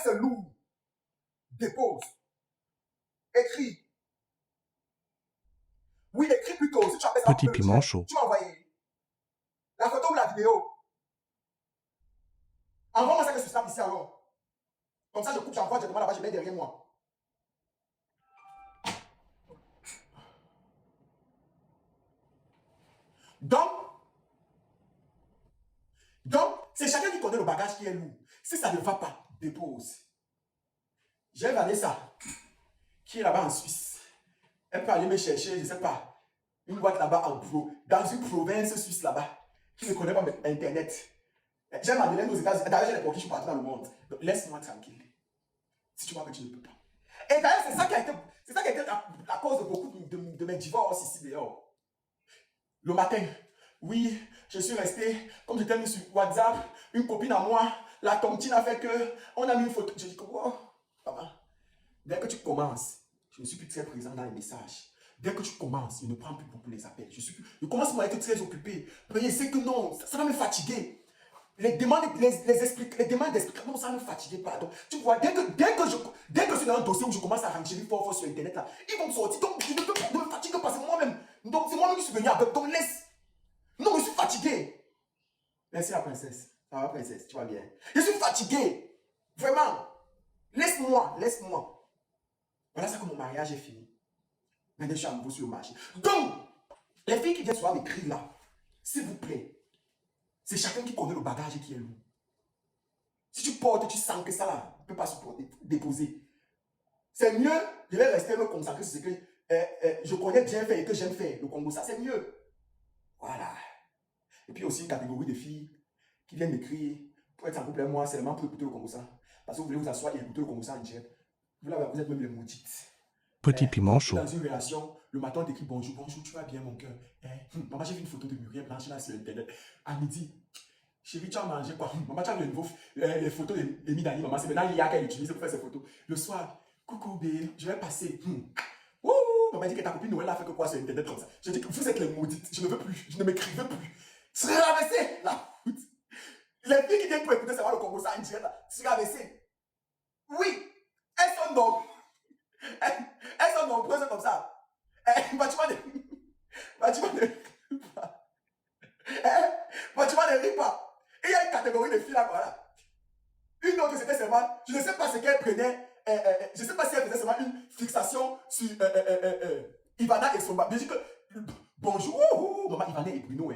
c'est lourd. Dépose. Écris. Oui, écris plutôt. Si tu appelles ça Petit piment chaud. tu m'as envoyé la photo ou la vidéo. Envoie-moi ça que je snap ici alors. Comme ça, je coupe, j'envoie directement là-bas, je mets derrière moi. Donc, c'est chacun qui connaît le bagage qui est lourd. Si ça ne va pas, dépose. J'ai Vanessa, qui est là-bas en Suisse. Elle peut aller me chercher, je ne sais pas, une boîte là-bas dans une province suisse là-bas, qui ne connaît pas Internet. J'ai Madeleine aux États-Unis. D'ailleurs, j'ai les profils partout dans le monde. Donc, laisse-moi tranquille. Si tu vois que tu ne peux pas. Et d'ailleurs, c'est ça qui a été la cause de beaucoup de mes divorces ici dehors. Le matin, oui, je suis resté, comme j'étais mis sur WhatsApp, une copine à moi, la tontine a fait que, on a mis une photo. Je dis que, oh, papa, dès que tu commences, je ne suis plus très présent dans les messages. Dès que tu commences, je ne prends plus beaucoup les appels. Je commence à être très occupé. Mais je sais que non, ça va me fatiguer. Les demandes d'explication, non, ça me fatigue, pardon. Tu vois, dès que je suis dans un dossier où je commence à rentrer fort sur Internet, là, ils vont me sortir. Donc, je ne me fatigue pas, c'est moi-même. Donc, c'est moi-même qui suis venu avec. Donc, laisse. Non, je suis fatigué. Merci la princesse. Ça va, princesse, tu vas bien. Je suis fatigué. Vraiment. Laisse-moi. Voilà ça que mon mariage est fini. Maintenant, je suis à nouveau sur le marché. Donc, les filles qui viennent souvent m'écrire là, s'il vous plaît, c'est chacun qui connaît le bagage qui est lourd. Si tu portes, tu sens que ça là, ne peut pas supporter, déposer. C'est mieux, je vais rester me concentrer sur ce que je connais bien faire et que j'aime faire. Le Congo, ça c'est mieux. Voilà. Et puis aussi une catégorie de filles qui viennent m'écrire pour être en couple avec moi seulement pour écouter le Congo, ça. Parce que vous voulez vous asseoir et écouter le Congo, ça en direct. Vous êtes même les maudites. Petit piment chaud. Dans une relation, le matin on t'écrit bonjour, tu vas bien mon cœur. Maman, j'ai vu une photo de Muriel Blanche là sur Internet. À midi, chérie, tu as mangé quoi? Maman, tu as vu les photos de Midani, maman, c'est maintenant l'IA qu'elle utilise pour faire ses photos. Le soir, coucou bébé, je vais passer. Ouh, maman dit que ta copine Noël a fait que quoi sur Internet comme ça. Je dis que vous êtes les maudites, je ne veux plus, je ne m'écrivais plus. Traversez la route. Les filles qui viennent pour écouter savoir le Congo, ça en direct là, traversez. Oui, elles sont nombreuses. Elles sont nombreuses comme ça. Bâtiment ne rit pas. Bâtiment ne rit pas. Et il y a une catégorie de filles là, voilà. Une autre, c'était seulement, je ne sais pas ce qu'elle prenait, je ne sais pas si elle faisait seulement une fixation sur Ivana et Somba. Mais je dis que, bonjour, maman Ivana et Bruno.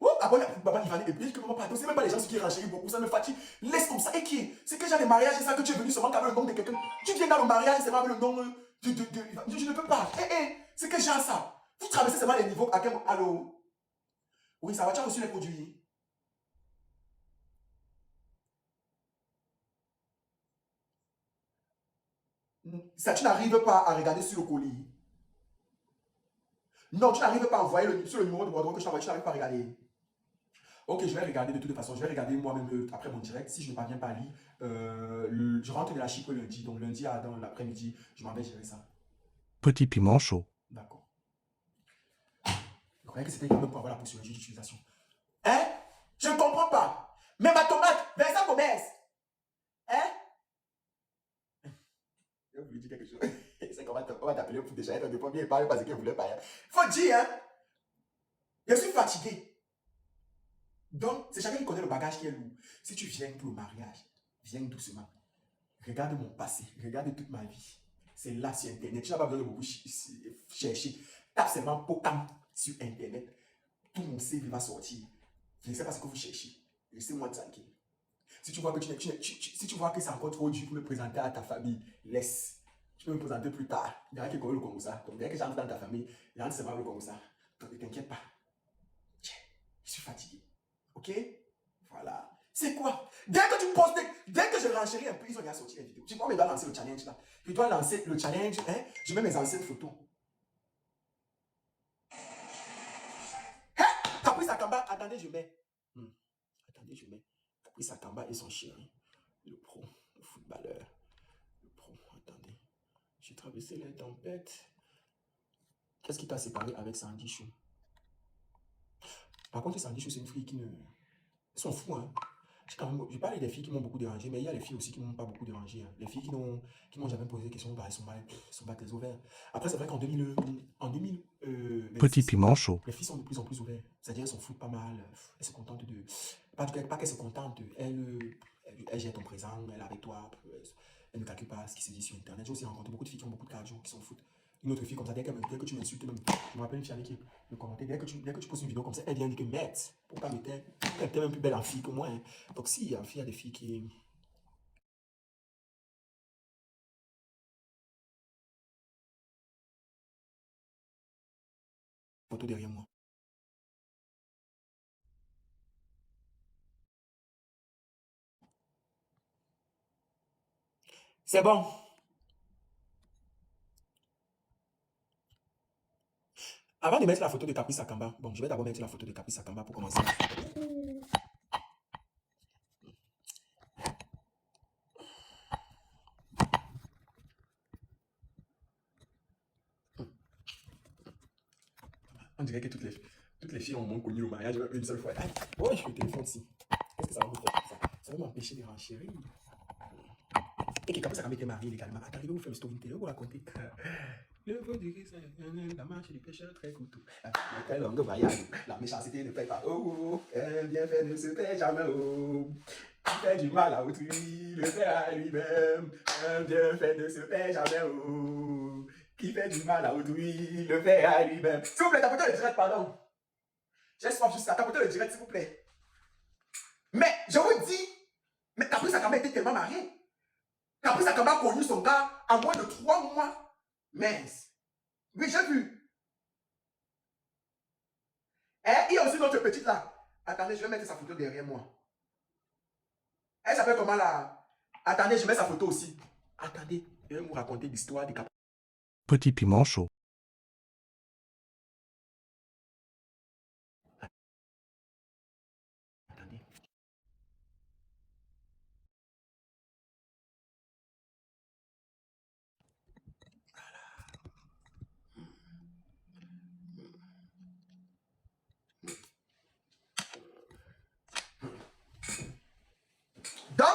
Maman Ivana et Bruno, que maman, pardon, c'est même pas les gens qui renchérit beaucoup, ça me fatigue. Laisse comme ça. Et qui est? C'est que j'ai des mariages, c'est ça que tu es venu seulement avec le nom de quelqu'un. Tu viens dans le mariage, c'est avec le nom je ne peux pas. C'est que j'ai ça. Vous traversez seulement les niveaux à quel moment? Allô? Oui, ça va, tu as reçu les produits. Ça, tu n'arrives pas à regarder sur le colis. Non, tu n'arrives pas à envoyer sur le numéro de bordereau que je t'envoie, tu n'arrives pas à regarder. Ok, je vais regarder de toute façon. Je vais regarder moi-même après mon direct. Si je ne parviens pas à lire, je rentre de la Chypre lundi. Donc lundi dans l'après-midi, je m'en vais gérer ça. Petit piment chaud. D'accord. Je croyais que c'était même pour avoir la possibilité d'utilisation. Hein? Je ne comprends pas. Mais ma tomate, Vincent Gomez. Hein? Je vais vous dire quelque chose. C'est qu'on va t'appeler pour déjà être de premier et parler parce qu'il voulait pas. Faut dire, hein? Je suis fatigué. Donc, c'est chacun qui connaît le bagage qui est lourd. Si tu viens pour le mariage, viens doucement. Regarde mon passé, regarde toute ma vie. C'est là sur Internet. Tu n'as pas besoin de beaucoup chercher. Tape seulement Pokam sur Internet. Tout mon CV va sortir. Je ne sais pas ce que vous cherchez. Laissez-moi tranquille. Si tu vois que si tu vois que c'est encore trop dur pour me présenter à ta famille, laisse. Tu peux me présenter plus tard. Il y a qui connaît le Congo ça. Donc, dès que j'entre dans ta famille, j'entre seulement le Congo ça. Donc, ne t'inquiète pas. Tiens, je suis fatigué. Ok? Voilà. C'est quoi? Dès que tu postes, dès que je renchéris un peu, ils ont déjà sorti les vidéos. Tu vois, mais je dois lancer le challenge là. Je dois lancer le challenge, hein? Je mets mes anciennes photos. Hein? Caprice Akamba, attendez, je mets. Attendez, je mets. Caprice Akamba et son chéri. Le pro, le footballeur. Le pro, attendez. J'ai traversé les tempêtes. Qu'est-ce qui t'a séparé avec Sandy Chou? Par contre, Sandy Chou, c'est une fille qui ne. Ils sont fous, hein? Je parle des filles qui m'ont beaucoup dérangé, mais il y a les filles aussi qui m'ont pas beaucoup dérangé, hein. Les filles qui m'ont jamais posé des questions, bah, elles sont pas très ouvertes. Après, c'est vrai qu'en 2026, Petit piment chaud. les filles sont de plus en plus ouvertes. C'est-à-dire, elles s'en foutent pas mal. Elles se contentent de. Pas qu'elles se contentent, elles gèrent ton présent, elle est avec toi. Elle ne calcule pas ce qui se dit sur Internet. J'ai aussi rencontré beaucoup de filles qui ont beaucoup de cardio, qui s'en foutent. Une autre fille comme ça, dès que tu m'insultes, même, je me rappelle une fille avec qui me commentait, dès que tu poses une vidéo comme ça, elle vient dire que merde, pourquoi me taire? Elle était même plus belle en fille que moi, hein. Donc si, il y a des filles qui... Photo derrière moi. C'est bon. Avant de mettre la photo de Caprice Akamba, bon, je vais d'abord mettre la photo de Caprice Akamba pour commencer. On dirait que toutes les filles ont connu le mariage une seule fois. Aïe, oh, je suis au téléphone ici. Qu'est-ce que ça va vous faire ça? Ça va m'empêcher de renchérir. Et que Caprice Akamba était marié légalement. Attends, je vais vous faire le story télé, vous raconter. Le veau du riz, la marche du pêcheur très couteau. Très longue voyage, la méchanceté ne paye pas. Oh, un bienfait ne se paie jamais. Oh, qui fait du mal à autrui, le fait à lui-même. Un bienfait ne se paie jamais. Oh, qui fait du mal à autrui, le fait à lui-même. S'il vous plaît, tapotez le direct, pardon. J'ai soif jusqu'à tapoter le direct, s'il vous plaît. Mais je vous dis, mais Caprice Akamba était tellement marié. Caprice Akamba a connu son gars en moins de 3 mois. Mince. Oui, j'ai vu. Et il y a aussi notre petite là. Attendez, je vais mettre sa photo derrière moi. Elle s'appelle comment là? Attendez, je mets sa photo aussi. Attendez, je vais vous raconter l'histoire de Caprice. Petit piment chaud. Attendez. Donc,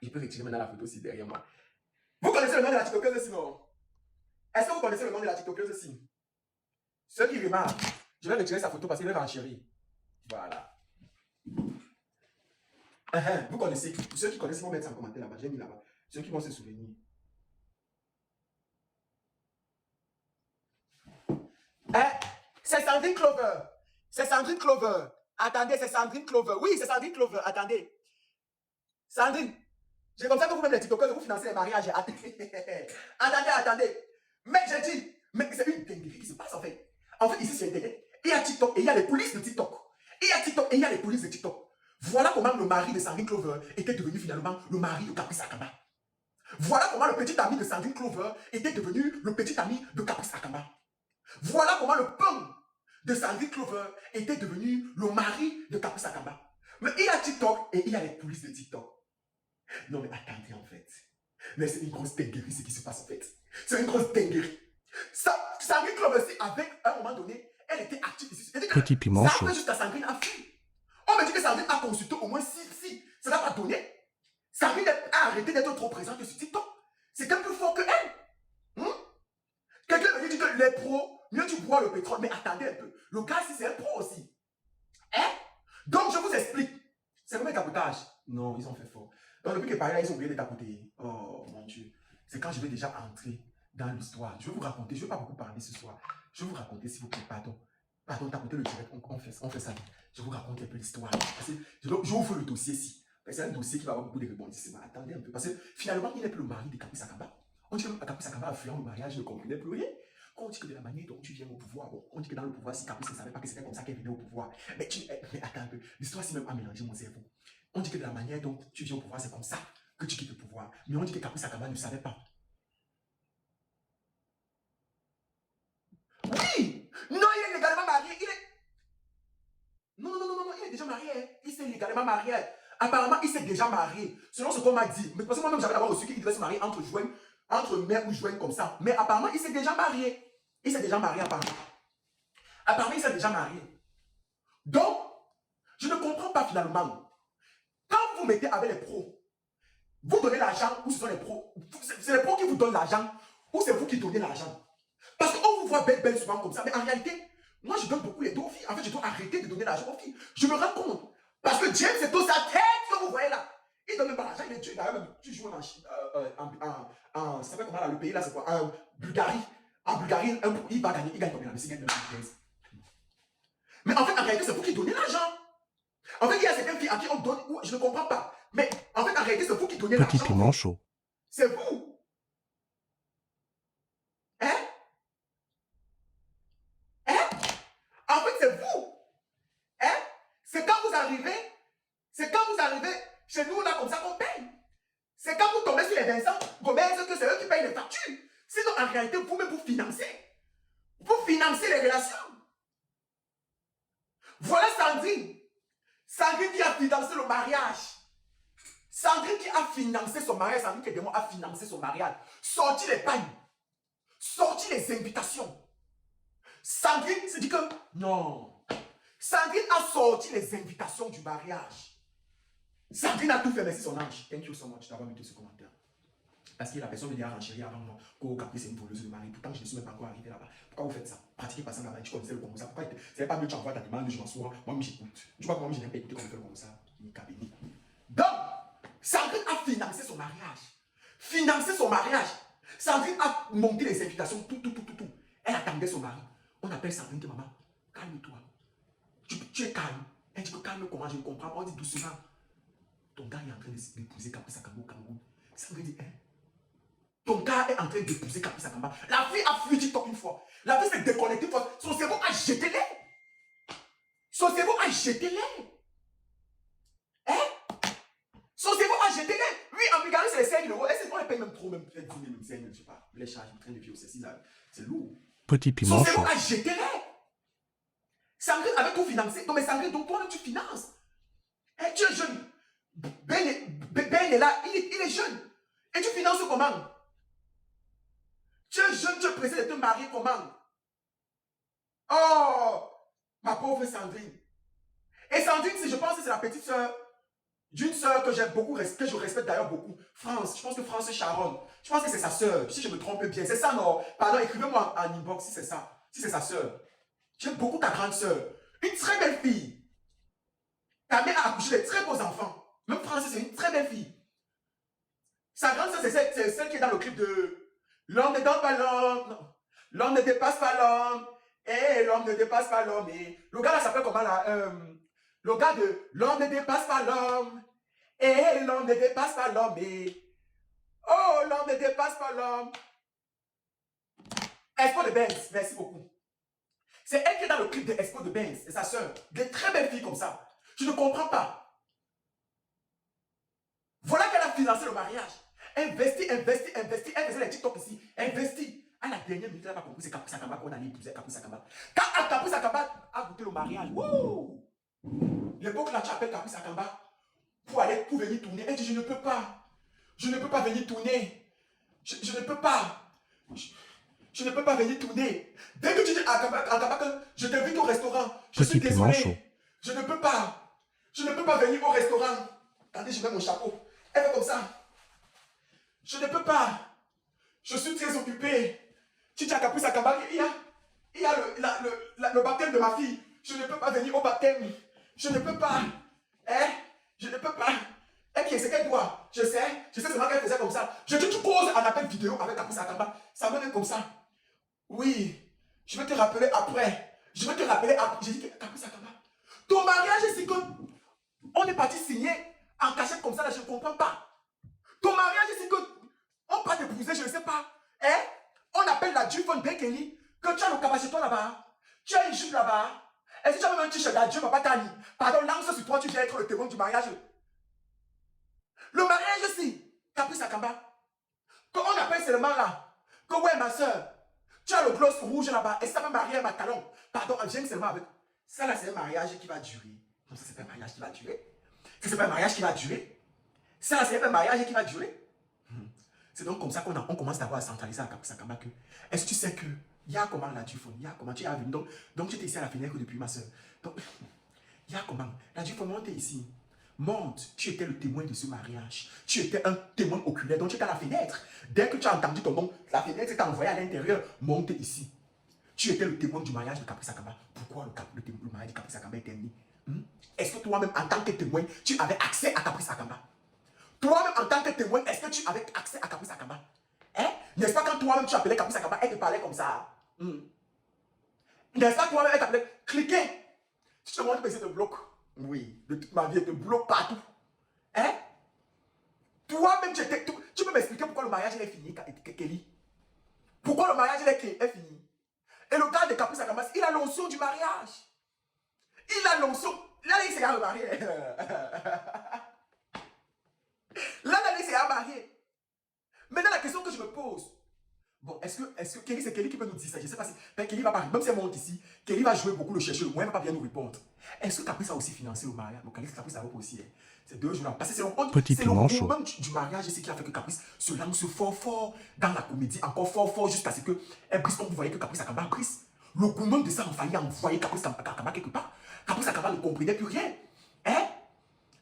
je peux retirer maintenant la photo aussi derrière moi. Vous connaissez le nom de la TikTokeuse aussi, non? Est-ce que vous connaissez le nom de la TikTokeuse aussi? Ceux qui remarquent, je vais retirer sa photo parce qu'il va renchérir. Voilà. Vous connaissez. Ceux qui connaissent, ils vont mettre ça en commentaire là-bas. J'ai mis là-bas. Ceux qui vont se souvenir. Hein? C'est Sandrine Clover. C'est Sandrine Clover. Attendez, c'est Sandrine Clover. Oui, c'est Sandrine Clover. Attendez. Sandrine, c'est comme ça que vous, même les TikTokers, vous financez les mariages. Attendez. Mais j'ai dit, mais c'est une dinguerie qui se passe en fait. En fait, ici, c'est Internet. Il y a TikTok et il y a les polices de TikTok. Il y a TikTok et il y a les polices de TikTok. Voilà comment le mari de Sandrine Clover était devenu finalement le mari de Caprice Akamba. Voilà comment le petit ami de Sandrine Clover était devenu le petit ami de Caprice Akamba. Voilà comment le punk de Sandrine Clover était devenu le mari de Caprice Akamba. Mais il y a TikTok et il y a les polices de TikTok. Non mais attendez en fait. Mais c'est une grosse dinguerie ce qui se passe en fait. C'est une grosse dinguerie. Sandrine Clover aussi, avec à un moment donné, elle était active ici. Petit piment chaud. Ça fait jusqu'à Sandrine a fui. On me dit que Sandrine a consulté au moins 6. Ça n'a pas donné. Sandrine a arrêté d'être trop présente sur TikTok. C'était plus fort que elle. Quelqu'un me dit que les pros, mieux tu bois le pétrole. Mais attendez un peu. Le gars, si c'est un pro aussi. Hein? Donc, je vous explique. C'est comme un tapotage. Non, ils ont fait fort. Donc, depuis que par là, ils ont oublié de tapoter. Oh, mon Dieu. C'est quand je vais déjà entrer dans l'histoire. Je vais vous raconter. Je ne vais pas beaucoup parler ce soir. Je vais vous raconter, s'il vous plaît. Pardon, tapoter le direct. On fait ça. Je vous raconte un peu l'histoire. Je vous fais le dossier ici. C'est un dossier qui va avoir beaucoup de rebondissements. Attendez un peu. Parce que finalement, il n'est plus le mari de Caprice Akamba. On dit que Caprice Akamba, fuyant le mariage, ne comprenait plus rien. On dit que de la manière dont tu viens au pouvoir, bon, on dit que dans le pouvoir, si Caprice ne savait pas que c'était comme ça qu'elle venait au pouvoir. Mais attends un peu. L'histoire, c'est même à mélanger mon cerveau. On dit que de la manière dont tu viens au pouvoir, c'est comme ça que tu quittes le pouvoir. Mais on dit que Caprice Akamba ne savait pas. Oui! Non, il est légalement marié. Non, il est déjà marié. Il s'est légalement marié. Apparemment, il s'est déjà marié. Selon ce qu'on m'a dit. Mais parce que moi-même, j'avais d'abord reçu qu'il devait se marier entre mai ou juin comme ça. Mais apparemment, il s'est déjà marié. Il s'est déjà marié apparemment. Apparemment, il s'est déjà marié. Donc, je ne comprends pas finalement. vous mettez avec les pros, vous donnez l'argent ou ce sont les pros? C'est les pros qui vous donnent l'argent ou c'est vous qui donnez l'argent? Parce qu'on vous voit belle souvent comme ça, mais en réalité, moi je donne beaucoup les deux aux filles. En fait, je dois arrêter de donner l'argent aux filles. Je me rends compte. Parce que James, c'est dans sa tête que vous voyez là. Il donne même pas l'argent, il est tué. D'ailleurs, même, tu joues ça s'appelle comment là, le pays là, c'est quoi? En Bulgarie. En Bulgarie, il va gagner, il gagne combien là? Mais il gagne même 15. Mais en fait, en réalité, c'est vous qui donnez l'argent. En fait, il y a certaines filles à qui on donne, je ne comprends pas. Mais en fait, en réalité, c'est vous qui donnez Petit l'argent. piment chaud. C'est vous. Hein? Hein? En fait, c'est vous. Hein? C'est quand vous arrivez chez nous là comme ça qu'on paye. C'est quand vous tombez sur les Vincent Gomez que c'est eux qui payent les factures. Sinon, en réalité, vous-même vous financez. Vous financez les relations. Voilà Sandrine. Sandrine qui a financé le mariage. Sandrine qui a financé son mariage. Sandrine qui a financé son mariage. Sorti les pagnes. Sorti les invitations. Sandrine se dit que non. Sandrine a sorti les invitations du mariage. Sandrine a tout fait, merci son ange. Thank you so much d'avoir mis ce commentaire. Parce que la personne veut dire renchérir avant moi. Qu'au Capri, c'est une voleuse de mari. Pourtant, je ne suis même pas encore arrivé là-bas. Pourquoi vous faites ça? Pratiquez pas ça là-bas. Tu connaissais le Congo. Ça. Pourquoi c'est pas mieux que tu envoies ta demande, je m'en souviens. Moi, j'écoute. Tu vois comment je n'aime pas écouter comme fait comme ça. Donc, Sandrine a financé son mariage. Financé son mariage. Sandrine a monté les invitations, tout. Elle attendait son mari. On appelle Sandrine que maman, calme-toi. Tu es calme. Elle dit que calme comment, je ne comprends pas. On dit doucement. Ton gars est en train d'épouser Caprice Akamba au Cameroun. Sandrine dit, hein? Ton gars est en train d'épouser Caprice Akamba. La fille a fui TikTok une fois. La fille s'est déconnectée une fois. Son cerveau a jeté l'air. Son cerveau a jeté l'air. Hein? Son cerveau a jeté l'air. Oui, en Bulgarie, c'est les 5 000 €. Est-ce qu'on les paye même trop, même 10 000, même 5 000, je sais pas. Les charges, le train de vie au CSI, c'est lourd. Petit piment Son cerveau chaud. a jeté l'air. Sandrine avait tout financé. Non, mais Sandrine, donc toi, tu finances. Hein, tu es jeune. Ben est là, il est jeune. Et tu finances comment? Tu es jeune, tu es pressé de te marier comment? Oh, ma pauvre Sandrine. Et Sandrine, si je pense que c'est la petite soeur d'une soeur que j'aime beaucoup, que je respecte d'ailleurs beaucoup. France, je pense que France Sharon. Je pense que c'est sa soeur, si je me trompe bien. C'est ça, non? Pardon, écrivez-moi en inbox si c'est ça. Si c'est sa soeur. J'aime beaucoup ta grande soeur. Une très belle fille. Ta mère a accouché de très beaux enfants. Même France, c'est une très belle fille. Sa grande soeur, c'est celle qui est dans le clip de l'homme ne donne pas l'homme. Non. L'homme ne dépasse pas l'homme. Et l'homme ne dépasse pas l'homme. Et le gars là s'appelle comment là? Le gars de l'homme ne dépasse pas l'homme. Et l'homme ne dépasse pas l'homme. Et oh, l'homme ne dépasse pas l'homme. Expo de Benz, merci beaucoup. C'est elle qui est dans le clip de Expo de Benz et sa soeur. Des très belles filles comme ça. Je ne comprends pas. Voilà qu'elle a financé le mariage. Investi. Elle faisait les TikTok ici. Investi. À la dernière minute, elle n'a pas compris c'est Caprice Akamba qu'on allait épouser Caprice Akamba. Quand Caprice Akamba a goûté le mariage, wouh! L'époque là, tu appelles Caprice Akamba pour venir tourner. Elle dit, je ne peux pas. Je ne peux pas venir tourner. Je ne peux pas. Je ne peux pas venir tourner. Dès que tu dis à Akamba que je t'invite au restaurant, je suis Petit piment chaud. désolé. Je ne peux pas. Je ne peux pas venir au restaurant. Attendez, je mets mon chapeau. Elle fait comme ça. Je ne peux pas. Je suis très occupé. Tu dis à Caprice Akamba, il y a le baptême de ma fille. Je ne peux pas venir au baptême. Je ne peux pas. Hein? Je ne peux pas. Et c'est qu'elle doit. Je sais seulement qu'elle faisait comme ça. Je dis, tu causes un appel vidéo avec Caprice Akamba. Ça me met comme ça. Oui. Je vais te rappeler après. Je vais te rappeler après. J'ai dit, Caprice Akamba, ton mariage, c'est comme. On est parti signer en cachette comme ça, là, je ne comprends pas. Ton mariage, c'est que. On va t'épouser, je ne sais pas. Hein? On appelle la Dufon Bekeli, que tu as le cabas chez toi là-bas. Tu as une jupe là-bas. Et si tu as même un t-shirt là, Dieu papa Tani. Pardon, lance sur toi, tu viens être le témoin du mariage. Le mariage aussi, Caprice Akamba. On appelle seulement là. Que ouais, ma soeur, tu as le gloss rouge là-bas. Et ça va marier ma talon. Pardon, j'aime seulement avec. Ça là, c'est un mariage qui va durer. Non, ça, c'est pas un mariage qui va durer. Ça, c'est pas un mariage qui va durer. Ça là, c'est un mariage qui va durer. C'est donc comme ça qu'on commence d'abord à centraliser à Caprice Akamba que. Est-ce que tu sais que. Il y a comment la Dufon, il y a comment tu es venu. Donc tu étais ici à la fenêtre depuis ma soeur. Donc, il y a comment. La Dufon, monte ici. Monte, tu étais le témoin de ce mariage. Tu étais un témoin oculaire, donc tu étais à la fenêtre. Dès que tu as entendu ton nom, la fenêtre t'a envoyé à l'intérieur. Monte ici. Tu étais le témoin du mariage de Caprice Akamba. Pourquoi le mariage de Caprice Akamba est terminé? Est-ce que toi-même, en tant que témoin, tu avais accès à Caprice Akamba? Toi-même, en tant que témoin, est-ce que tu avais accès à Caprice Akamba? Hein? N'est-ce pas quand toi-même tu appelais Caprice Akamba, elle te parlait comme ça? N'est-ce pas toi-même, elle t'appelait? Cliquez. Si tu te montres que c'est te bloque. Oui, de toute ma vie, elle te bloque partout. Hein? Toi-même, tu peux m'expliquer pourquoi le mariage est fini, Kelly? Pourquoi le mariage est fini? Et le gars de Caprice Akamba, il a l'onction du mariage. Il a l'onction. Là, il s'est marié. Là, il s'est marié. Maintenant, la question que je me pose. Bon, est-ce que Kelly, c'est Kelly qui peut nous dire ça? Je ne sais pas si. Ben, Kelly va pas. Même si elle monte ici, Kelly va jouer beaucoup le chercheur. Moi, elle ne va pas bien nous répondre. Est-ce que Caprice a aussi financé le mariage? Bon, Caprice a aussi. Hein. C'est 2 jours là. Parce que Petit c'est le piment chaud. moment du mariage ici qui a fait que Caprice se lance fort dans la comédie. Encore fort jusqu'à ce qu'elle brise. Comme vous voyez que Caprice Akamba brise. Le gourmand de ça a failli envoyer Caprice Akamba quelque part. Caprice Akamba ne comprenait plus rien. Hein?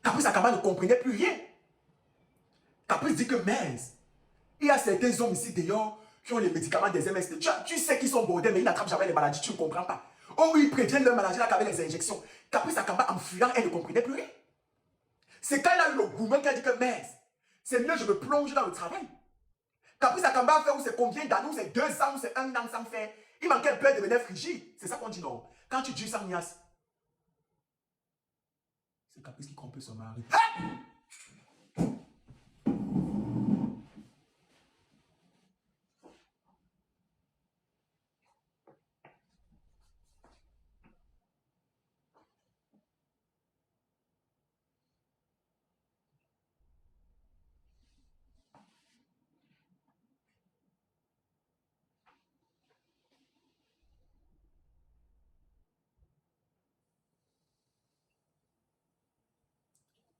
Caprice Akamba ne comprenait plus rien. Caprice dit que mince. Il y a certains hommes ici dehors qui ont les médicaments des MST. Tu sais qu'ils sont bordés, mais ils n'attrapent jamais les maladies, tu ne comprends pas. Oh oui, ils préviennent leur maladie là qu'avec les injections. Caprice Akamba, en fuyant, elle ne comprenait plus rien. C'est quand il a eu le gourmand qui a dit que mince, c'est mieux, je me plonge dans le travail. Caprice Akamba a fait, ou c'est combien d'années, ou c'est 2 ans, ou c'est 1 an sans faire. Il manquait un peu de devenir frigide. C'est ça qu'on dit non. Quand tu dis sans niasse, c'est Caprice qui trompe son mari.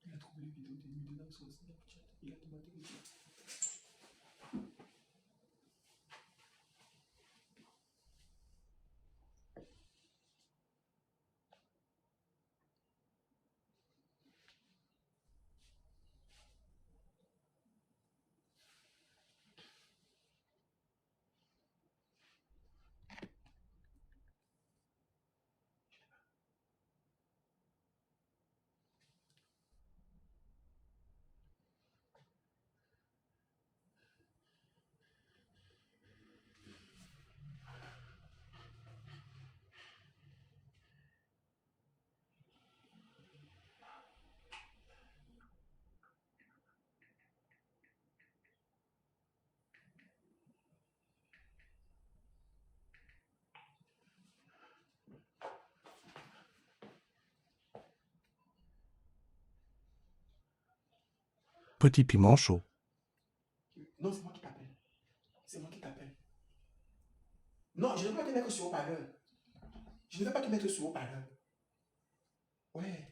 Il a trouvé les vidéos de nuit dans son Snapchat. Il a demandé le chat. Petit piment chaud. Non, c'est moi qui t'appelle. C'est moi qui t'appelle. Non, je ne vais pas te mettre sur haut-parleur. Je ne vais pas te mettre sur haut-parleur. Ouais.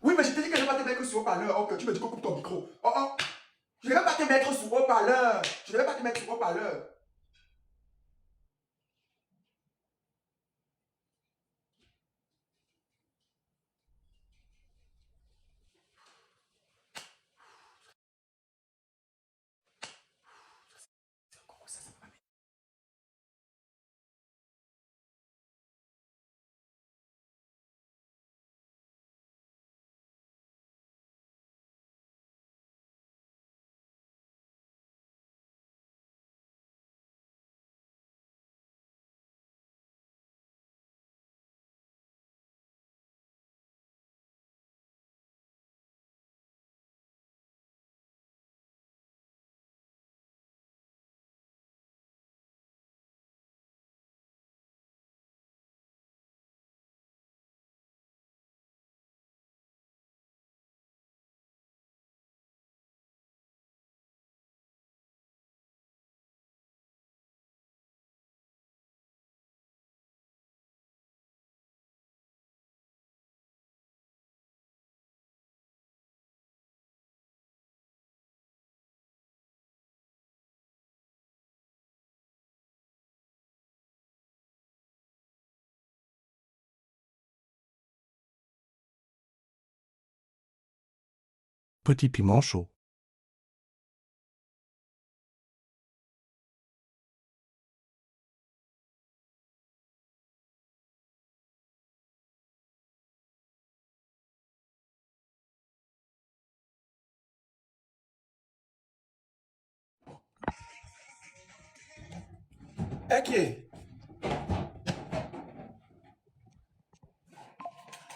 Oui, mais je te dis que je ne vais pas te mettre sur haut-parleur. Ok, tu me dis qu'on coupe ton micro. Oh, oh. Je ne vais pas te mettre sur haut-parleur. Je ne vais pas te mettre sur haut-parleur. Petit piment chaud. Ok.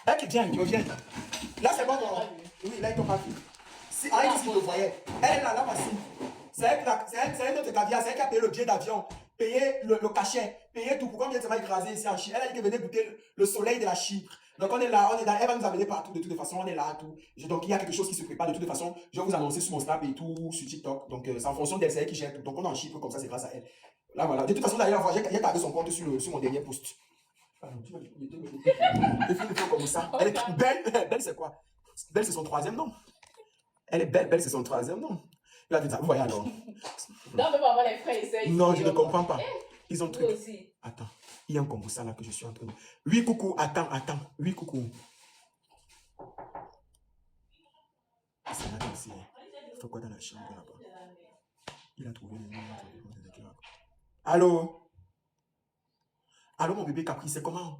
Ok, viens, reviens. Là, c'est bon, non? Oui, là, ils t'ont pas vu. Si, Arrête ici, vous voyez. Elle est là, là, voici. C'est elle notre caviar, c'est elle qui a payé le billet d'avion, payé le cachet, payé tout. Pourquoi on vient de se faire écraser ici en Chypre? Elle a dit qu'elle venait goûter le soleil de la Chypre. Donc on est là, elle va nous amener partout de toutes les façons, on est là, tout. Donc il y a quelque chose qui se prépare de toutes les façons. Je vais vous annoncer sur mon Snap et tout, sur TikTok. Donc c'est en fonction d'elle, c'est elle qui gère tout. Donc on est en Chypre comme ça, c'est grâce à elle. Là voilà. De toute façon, d'ailleurs, j'ai gardé son compte sur mon dernier post. Les filles font comme ça. Elle est belle. Belle, c'est quoi? Belle, c'est son troisième nom. Elle est belle, belle, c'est son troisième nom. Il a dit ça, vous voyez alors. Non, mais maman, les frères, ils Non, je ne comprends pas. Ils ont Toi truc. aussi. Attends, il y a un combo ça là que je suis en train de. Oui, coucou, attends. Oui, coucou. C'est là aussi. Il fait quoi dans la chambre là-bas? Il a trouvé le nom. Allô? Allô, mon bébé Capri, c'est comment?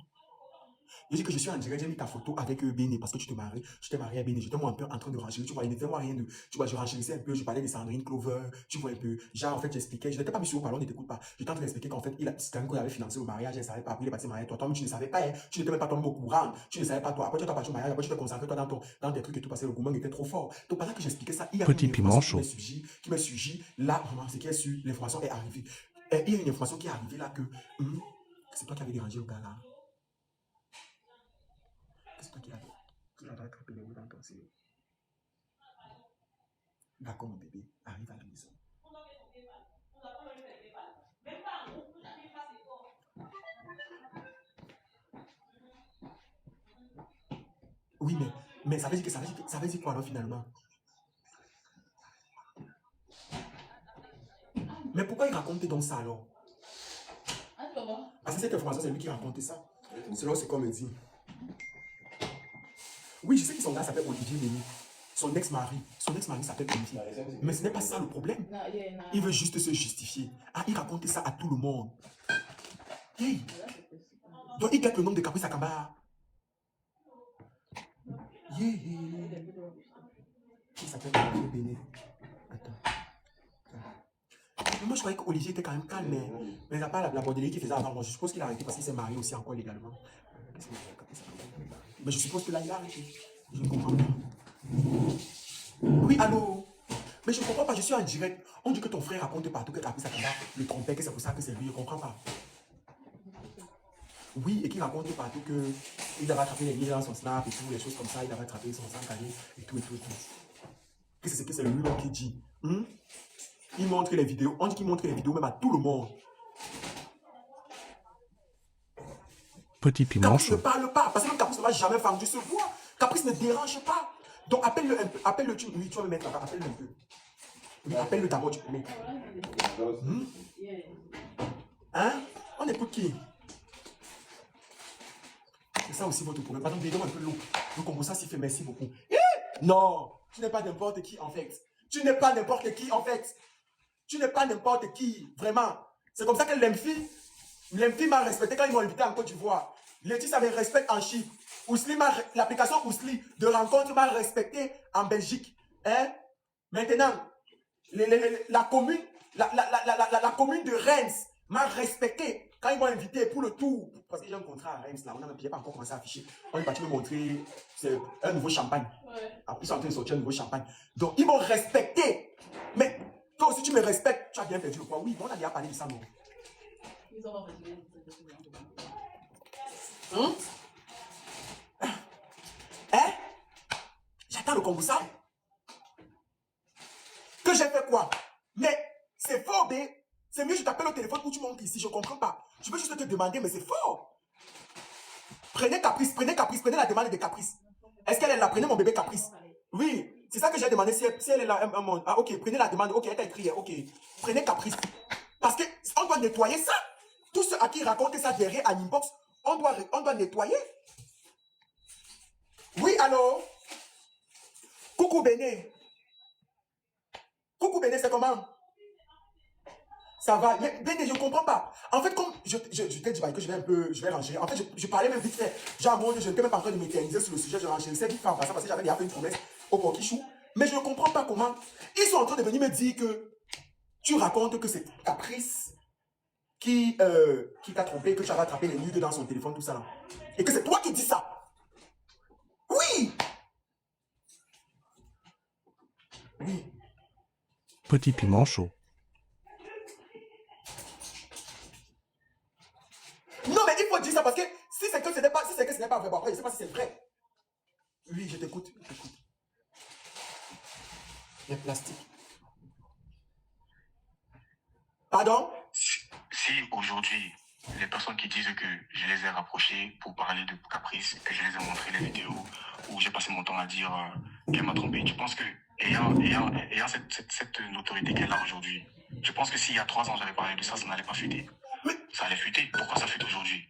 Je dis que je suis en direct, j'ai mis ta photo avec Béné parce que tu te maries. Je t'ai marié à Béné. J'étais moi un peu en train de renchérir. Tu vois, il ne fait moi rien de. Tu vois, je renchérissais un peu. Je parlais de Sandrine Clover. Tu vois un peu. Genre, en fait, j'expliquais. Je n'étais pas mis sur le parlons, ne t'écoute pas. J'étais en train d'expliquer qu'en fait, c'est quand il avait financé le mariage, elle ne savait pas. Après, il est passé mariage. Toi, tu ne savais pas. Hein. Tu n'étais même pas toi-même au courant. Tu ne savais pas toi. Après, tu as parti au mariage. Après, tu te concentré toi dans tes trucs et tout parce que le gourmand était trop fort. Donc, pendant que j'expliquais ça, il y a Petit une piment information chaud. qui me surgit. Là, vraiment, c'est qui est sûr. L'information est arrivée. Et il y a une information qui est arrivée là que c'est toi qui avais dérangé le gars là. C'est toi qui l'avais attrapé les mots dans ton cerveau. D'accord, mon bébé, arrive à la maison. Oui, mais ça veut dire ça veut dire quoi alors finalement? Mais pourquoi il racontait donc ça alors? Parce que cette information, c'est lui qui racontait ça. Selon ce qu'on me dit. Oui, je sais que son gars s'appelle Olivier Méni. Son ex-mari s'appelle Olivier. Mais ce n'est pas ça le problème. Il veut juste se justifier. Ah, il racontait ça à tout le monde. Hey. Donc il gagne le nom de Caprice Akamba. Yeah. Il s'appelle Olivier Béné. Attends. Mais moi, je croyais qu'Olivier était quand même calme, mais il n'a pas la bordelais qu'il faisait avant. Moi, je suppose qu'il a arrêté parce qu'il s'est marié aussi encore légalement. Mais je suppose que là, il a arrêté. Je ne comprends pas. Oui, allô? Mais je ne comprends pas, je suis en direct. On dit que ton frère raconte partout que Caprice Akamba le trompait, que c'est pour ça que c'est lui. Je ne comprends pas. Oui, et qu'il raconte partout qu'il avait attrapé les liens dans son snap et tout, les choses comme ça. Il avait attrapé son sang calé et tout. Que c'est lui-même qui dit. Il montre les vidéos. On dit qu'il montre les vidéos même à tout le monde. Petit piment Caprice ne chaud. parle pas, parce que Caprice ne va jamais vendu se voit. Caprice ne dérange pas. Donc appelle-le un peu. Appelle-le, oui, tu vas me mettre là-bas. Appelle-le un peu. Oui, appelle-le d'abord, tu peux mettre. Hein? On écoute qui? C'est ça aussi votre problème. Pardon, donne-moi un peu l'eau. Le Congo, ça s'y fait, merci beaucoup. Non, tu n'es pas n'importe qui en fait. Tu n'es pas n'importe qui en fait. Tu n'es pas n'importe qui, vraiment. C'est comme ça que l'Emphi m'a respecté quand ils m'ont invité en Côte d'Ivoire. Laetitia me respecte en Chypre. L'application Ousli de rencontre m'a respecté en Belgique. Hein? Maintenant, la commune, la commune de Reims m'a respecté quand ils m'ont invité pour le tour. Parce que j'ai un contrat à Reims là, on n'a pas encore commencé à afficher. On est parti me montrer un nouveau champagne. Ouais. Après, ils sont en train de sortir un nouveau champagne. Donc, ils m'ont respecté. Mais toi aussi, tu me respectes. Tu as bien perdu le poids. Oui, on a déjà parlé de ça, non? Ils ont pas fait Hein? J'attends le Congo ça. Que j'ai fait quoi? Mais c'est fort, B. C'est mieux, je t'appelle au téléphone ou tu montes ici. Je ne comprends pas. Je veux juste te demander, mais c'est fort. Prenez prenez la demande de Caprice. Est-ce qu'elle est là? Prenez mon bébé Caprice. Oui, c'est ça que j'ai demandé. Si elle est là un moment. Ah, ok, prenez la demande. Ok, elle t'a écrit. Ok, prenez Caprice. Parce qu'on doit nettoyer ça. Tous ceux à qui racontent ça derrière à l'inbox, on doit nettoyer. Oui, allô? Coucou Béné. Coucou Béné, c'est comment? Ça va. Mais Béné, je ne comprends pas. En fait, comme je t'ai dit bah, que je vais ranger. En fait, je parlais même vite fait. Genre, moi, je n'étais même pas en train de m'éterniser sur le sujet. Je renchérissais vite fait en passant parce que j'avais déjà fait une promesse au Pokichou. Mais je ne comprends pas comment. Ils sont en train de venir me dire que tu racontes que c'est Caprice qui t'a trompé, que tu as rattrapé les nudes dans son téléphone, tout ça là. Et que c'est toi qui dis ça. Oui. Oui. Petit piment chaud. Non, mais il faut dire ça parce que si c'est que ce n'est pas, si c'est que ce n'est pas vrai, bon, après, je ne sais pas si c'est vrai. Oui, je t'écoute. Les plastiques. Pardon? Si aujourd'hui, les personnes qui disent que je les ai rapprochées pour parler de Caprice, que je les ai montré les vidéos où j'ai passé mon temps à dire qu'elle m'a trompé, tu penses que, ayant cette notoriété qu'elle a aujourd'hui, je pense que s'il y a 3 ans j'avais parlé de ça, ça n'allait pas fuiter. Ça allait fuiter. Pourquoi ça fuite aujourd'hui?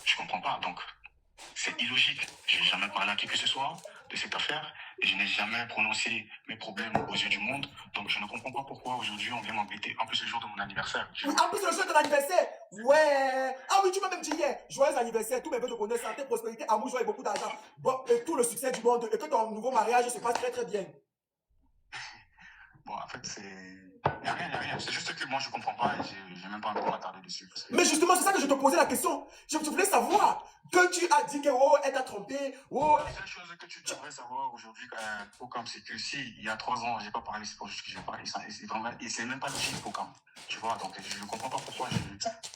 Je comprends pas. Donc, c'est illogique. Je n'ai jamais parlé à qui que ce soit de cette affaire et je n'ai jamais prononcé mes problèmes aux yeux du monde. Donc, je ne comprends pas pourquoi aujourd'hui on vient m'embêter. En plus, le jour de mon anniversaire. Oui, en plus, le jour de ton anniversaire. Ouais. Ah oui, tu m'as même dit hier. Joyeux anniversaire. Tous mes vœux de bonheur, santé, prospérité, amour, joie et beaucoup d'argent. Bon, et tout le succès du monde. Et que ton nouveau mariage se passe très très bien. Bon, en fait, c'est... Il n'y a rien. C'est juste que moi, je ne comprends pas et je n'ai même pas envie de m'attarder dessus. Parce que... Mais justement, c'est ça que je te posais la question. Je voulais savoir que tu as dit que, oh, elle t'a trompé. Oh. La seule chose que tu devrais savoir aujourd'hui, Pocam, c'est que si il y a 3 ans, je n'ai pas parlé, c'est pour juste que je parle. Et c'est même pas logique, Pocam. Tu vois, donc je ne comprends pas pourquoi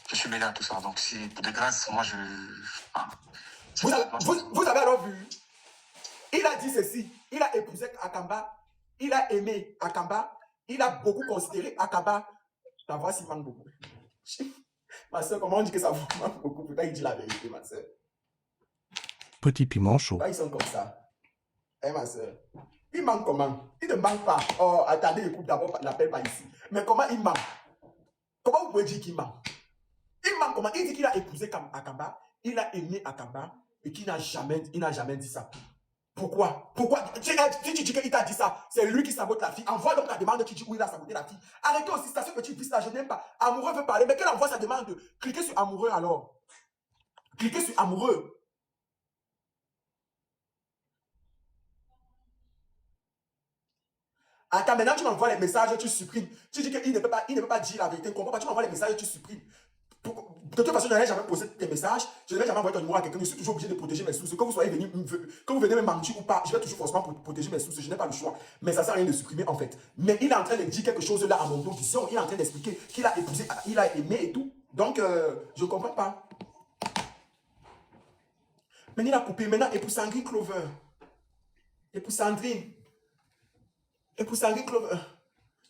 je suis mêlé à tout ça. Donc, si, de grâce, moi, je... Ah, vous avez alors vu. Il a dit ceci. Il a épousé Akamba. Il a aimé Akamba. Il a beaucoup considéré Akamba. Ta voix s'y manque beaucoup. Ma soeur, comment on dit que ça vous manque beaucoup? Pourtant, il dit la vérité, ma soeur. Petit piment chaud. Pourquoi ils sont comme ça? Eh, ma soeur. Il manque comment? Il ne manque pas. Oh, attendez, écoute d'abord l'appel pas ici. Mais comment il manque? Comment vous pouvez dire qu'il manque? Il manque comment? Il dit qu'il a épousé Akamba. Il a aimé Akamba. Et qu'il n'a jamais dit ça. Pourquoi? Tu dis qu'il t'a dit ça, c'est lui qui sabote la fille. Envoie donc la demande qui dit où il a saboté la fille. Arrêtez aussi ça, ce petit fils là, je n'aime pas. Amoureux veut parler, mais qu'elle envoie sa demande. Cliquez sur amoureux alors. Cliquez sur amoureux. Attends, maintenant tu m'envoies les messages, tu supprimes. Tu dis qu'il ne peut pas dire la vérité. Ne comprends pas, tu m'envoies les messages, tu supprimes. De toute façon, je n'avais jamais posé tes messages, je n'avais jamais envoyé ton numéro à quelqu'un, je suis toujours obligé de protéger mes sources. Que vous soyez venu, que vous venez me mentir ou pas, je vais toujours forcément protéger mes sources, je n'ai pas le choix. Mais ça ne sert à rien de supprimer en fait. Mais il est en train de dire quelque chose là à mon dos, il est en train d'expliquer qu'il a épousé, il a aimé et tout. Donc, je ne comprends pas. Mais il a coupé, maintenant, épouse Sandrine Clover. Épouse Sandrine Clover.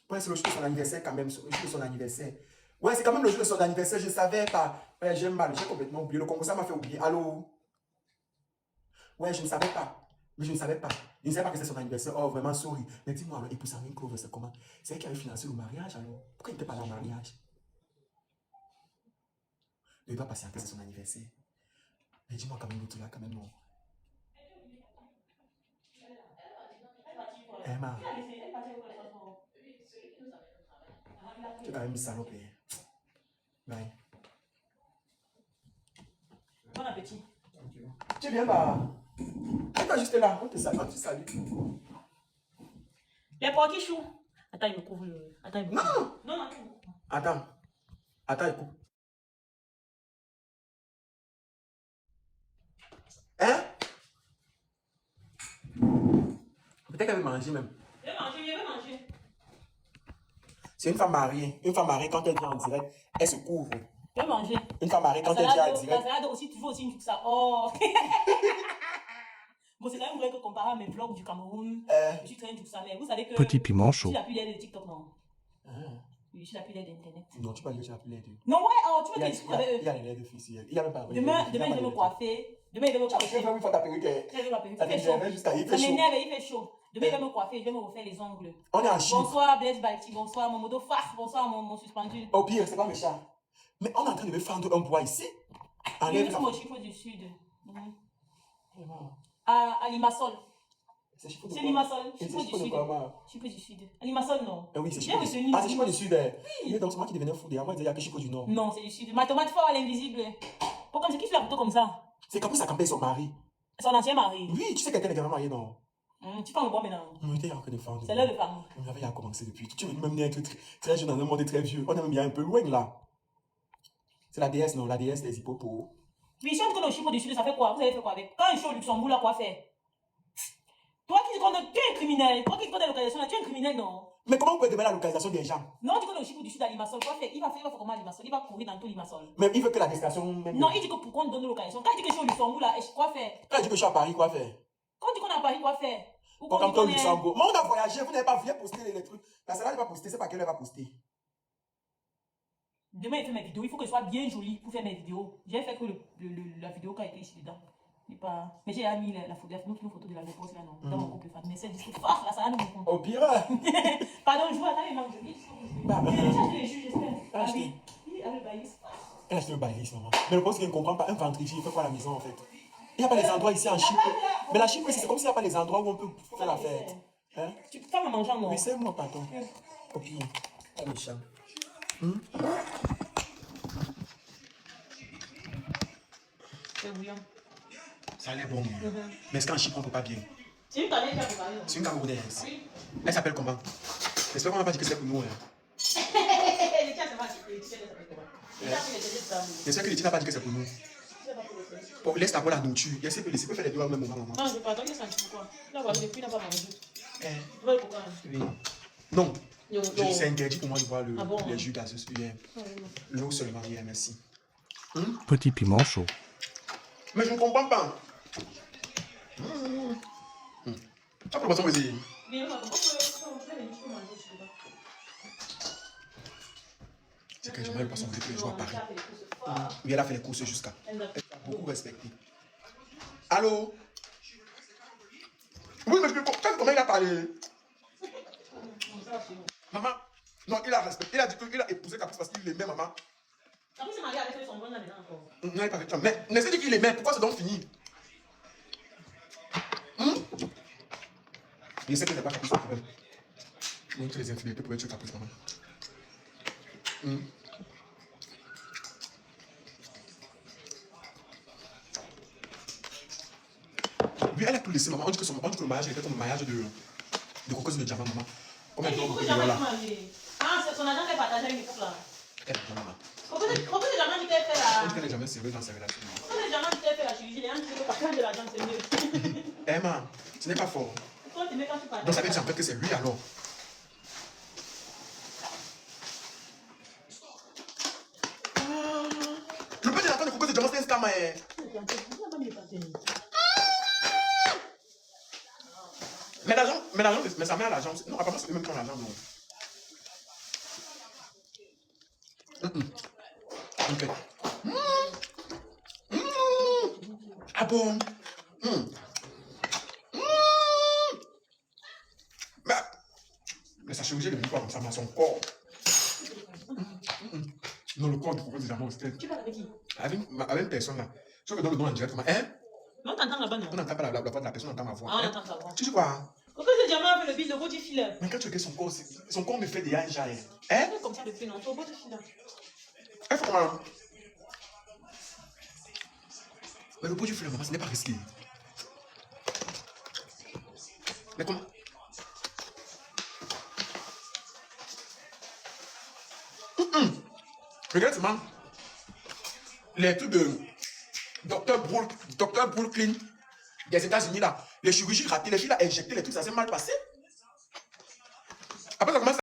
Ouais, c'est le jour de son anniversaire quand même, le jour de son anniversaire. Ouais, c'est quand même le jour de son anniversaire, je ne savais pas. Ouais, j'ai mal, j'ai complètement oublié. Le Congo, ça m'a fait oublier. Allô? Ouais, je ne savais pas. Mais je ne savais pas. Je ne savais pas que c'est son anniversaire. Oh, vraiment, sorry. Mais dis-moi, alors, épouse Sandrine Clover, c'est comment? C'est elle qui avait financé le mariage, alors? Pourquoi il n'était pas là au mariage? Il doit patienter, c'est son anniversaire. Mais dis-moi quand même, l'autre là, quand même, non. Emma. Tu es quand même salope. Bye. Bon appétit. Tu viens là. Tu es juste là. On te salue. Les Pokichou. Attends, il me couvre le... Attends, il me couvre. Non. Non. Attends, écoute. Hein? Peut-être qu'elle veut manger même. Je vais manger. C'est une femme mariée. Une femme mariée, quand elle vient en direct, elle se couvre. Je vais manger. Une femme mariée, quand elle vient en direct. La salade aussi, toujours aussi une ça. Oh. Bon, c'est quand même vrai que comparé à mes vlogs du Cameroun, je suis très tout ça. Mais vous savez que... Petit piment Je chaud. suis la plus laide de TikTok, non? Oui, je suis la plus laide d'Internet. Non, tu peux dire que tu as plus l'aide. Non, ouais, oh, tu Il veux y que je discute avec eux. a les laides filles ici. Il y a même pas. Demain, je vais me coiffer. Demain, il va me Tu vas coiffer. faire une fois ta perruque. Il fait Ça chaud. Ça m'énerve, il fait chaud. Demain, il va me coiffer, je vais me refaire les ongles. On est en Chine. Bonsoir, Blaise Balti. Bonsoir, mon modo face. Bonsoir, mon suspendu. Au pire, c'est pas méchant. Mais on est en train de me fendre un bois ici. Je suis au Chico du Sud. À Limassol. C'est chiffre de C'est quoi? Limassol. Et Chiffre c'est du chiffre de sud. quoi, ma? Chiffre du sud. Limassol, non. Eh oui, c'est J'ai chiffre reçu du une Ah, c'est chiffre du Limassol. sud. Mais donc, c'est moi qui devenais fou. Moi, il y a que chiffre du nord. Non, c'est du sud. Ma tomate fort, elle est invisible. Pourquoi c'est qui fait la photo comme ça? C'est Caprice a campé son mari. Son ancien mari. Oui, tu sais qu'elle était également mariée, non? Tu parles bon maintenant. On était en train de faire. C'est l'heure de parler. On avait à commencer depuis. Tu veux même être très jeune dans un monde très vieux. On est même bien un peu loin là. C'est la déesse, non? La déesse des hippopotames. Oui, si on te donne le chiffre du sud, ça fait quoi? Vous avez fait quoi avec? Quand je suis au Luxembourg, là, quoi faire? Toi qui dis qu'on tu es un criminel. Toi qui dis qu'on est localisation, là, tu es un criminel, non? Mais comment vous pouvez demander la localisation des gens? Non, tu connais le chiffre du sud à Limassol. Quoi faire? Il va faire comment à Limassol? Il va courir dans tout Limassol. Mais il veut que la destination même. Non, il dit que pourquoi on te donne localisation? Quand il dit que je suis au Luxembourg, là, quoi faire? Quand il dit que je suis à Paris, quoi faire? Quand on dit qu'on est à Paris, quoi faire? Ou Quand qu'on on dit est au qu'on est... Luxembourg. Mais on a voyagé, vous n'avez pas vu poster les trucs. La salade va poster, c'est pas qu'elle va poster. Demain, il fait mes vidéos. Il faut que je sois bien jolie pour faire mes vidéos. J'ai fait que la vidéo qui a été ici dedans. Pas... Mais j'ai mis la photo de la réponse là, non. Dans mon couple fan. Mais c'est du tout. Ah, la salade nous compte. Au pire. Pardon, je vois, attends, il manque de vie. Les juges, j'espère. Ah oui. Il a le baïs. Elle a acheté le baïlis, maman. Mais le problème, c'est qu'elle ne comprend pas. Un ventrifié, il fait quoi à la maison, en fait? Il n'y a pas les endroits ici en Chypre. Mais la Chypre, c'est comme s'il n'y a pas les endroits où on peut faire la fête. Hein? Tu peux pas me manger, non? Oui, c'est moi, pardon. Au pire. Pas méchant. C'est bouillant. Ça a l'air bon. Mais est-ce qu'en Chypre, on ne peut pas bien? C'est une tannée qui a préparé. C'est une Camerounaise. Oui. Elle s'appelle comment? J'espère qu'on n'a pas dit que c'est pour nous. Hein. Les tiens, c'est pas les tiens, ça s'appelle comment? Les tiens, c'est les tiens, ça. J'espère que les n'a pas dit que c'est pour nous. Bon, laisse d'abord la nourriture. Laissez peut faire les deux au même moment, maman. Non, je ne vais pas attendre, il s'en fout quoi. Là, voilà, depuis, il n'a pas mangé. Eh. Tu vois le pourquoi? Oui. Non. Non. C'est interdit pour moi de boire Ah bon? les jus gazeux. L'eau seulement, oui, merci. Petit piment chaud. Mais je ne comprends pas. Tu as proposé vas-y. Mais on peut faire les choses manger, je sais pas. C'est que je mets le poisson tous les jours à Paris. Oui, elle a fait les courses jusqu'à. Elle a beaucoup respecté. Allô? Oui, mais comment il a parlé? Maman, non, il a respecté. Il a dit qu'il a épousé Caprice parce qu'il l'aimait, maman. Caprice s'est marié avec son bon là maintenant encore. Non, il n'a pas fait ça. Mais c'est dit qu'il l'aimait. Pourquoi c'est donc fini? Je sais que c'est pas Caprice le problème. Je montre les infidélités pour être Caprice, maman. Oui, elle a tout laissé, maman. On dit que le mariage était comme le mariage de Cocos de Diamant, maman. Combien de temps Pourquoi jamais marié? Ah, c'est son agent qui a partagé avec l'époque là. Elle est maman. Pourquoi c'est jamais qui t'a fait la... On dit qu'elle n'est jamais sérieuse dans ses relations. Pourquoi c'est jamais qui t'a fait la chirurgie? Les gens qui veulent partager de l'argent, c'est mieux. Emma, ce n'est pas fort. Pourquoi tu mets quand tu partages? Donc ça veut dire en fait que c'est lui alors. Le petit enfant de Cocos de Diamant, c'est un scam. Mais sa mère a l'argent. Non, apparemment, c'est eux-mêmes qui ont l'argent. Ok. Ah bon? Mais sa chirurgie, elle est pas comme ça, mais son corps. Non, le corps du Cocos de Diamant, c'était. Tu parles avec qui? Avec une personne là. Je veux que dans le nom en direct, comment? Hein? Non, t'entends là-bas, non? On n'entend pas la voix de la personne, on entend ma voix. Ah, on Hein? entend ta voix. Tu dis quoi? Pourquoi ce diamant avec le bill de body filler? Mais quand tu regardes son corps me fait déjà un jail. Hein? Comme ça depuis, non? Tu au body filler. Elle fait comment? Mais le pot du filet, maman, ce n'est pas risqué. Mais comment? Regarde seulement. Les trucs de Dr. Brooklyn des États-Unis là. Les chirurgies ratées, les filles là injectées, les trucs, ça s'est mal passé. Après, ça commence